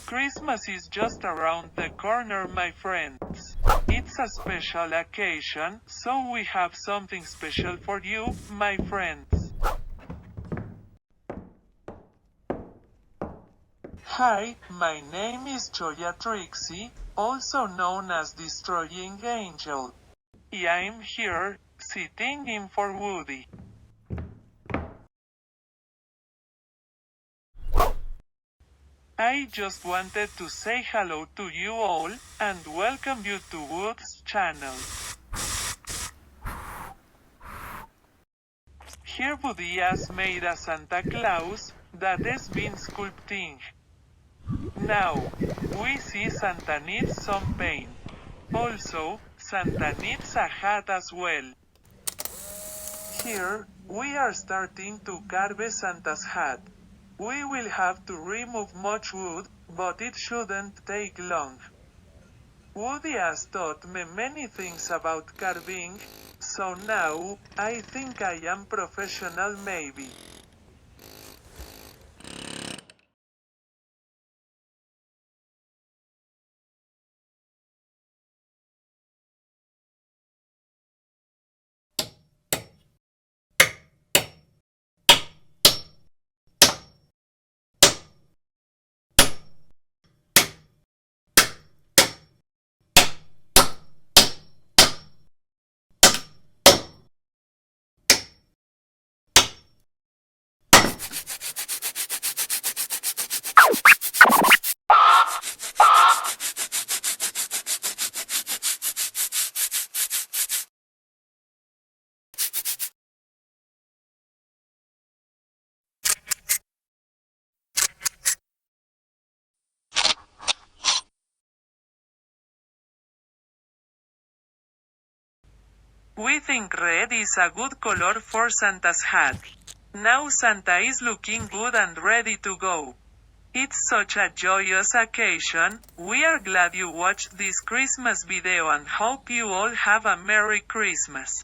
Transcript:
Christmas is just around the corner, my friends. It's a special occasion, so we have something special for you, my friends. Hi, my name is Joya Trixie, also known as Destroying Angel. I'm here, sitting in for Woody. I just wanted to say hello to you all, and welcome you to Wood's channel. Here Woody has made a Santa Claus, that has been sculpting. Now, we see Santa needs some paint. Also, Santa needs a hat as well. Here, we are starting to carve Santa's hat. We will have to remove much wood, but it shouldn't take long. Woody has taught me many things about carving, so now, I think I am professional maybe. We think red is a good color for Santa's hat. Now Santa is looking good and ready to go. It's such a joyous occasion. We are glad you watched this Christmas video and hope you all have a Merry Christmas.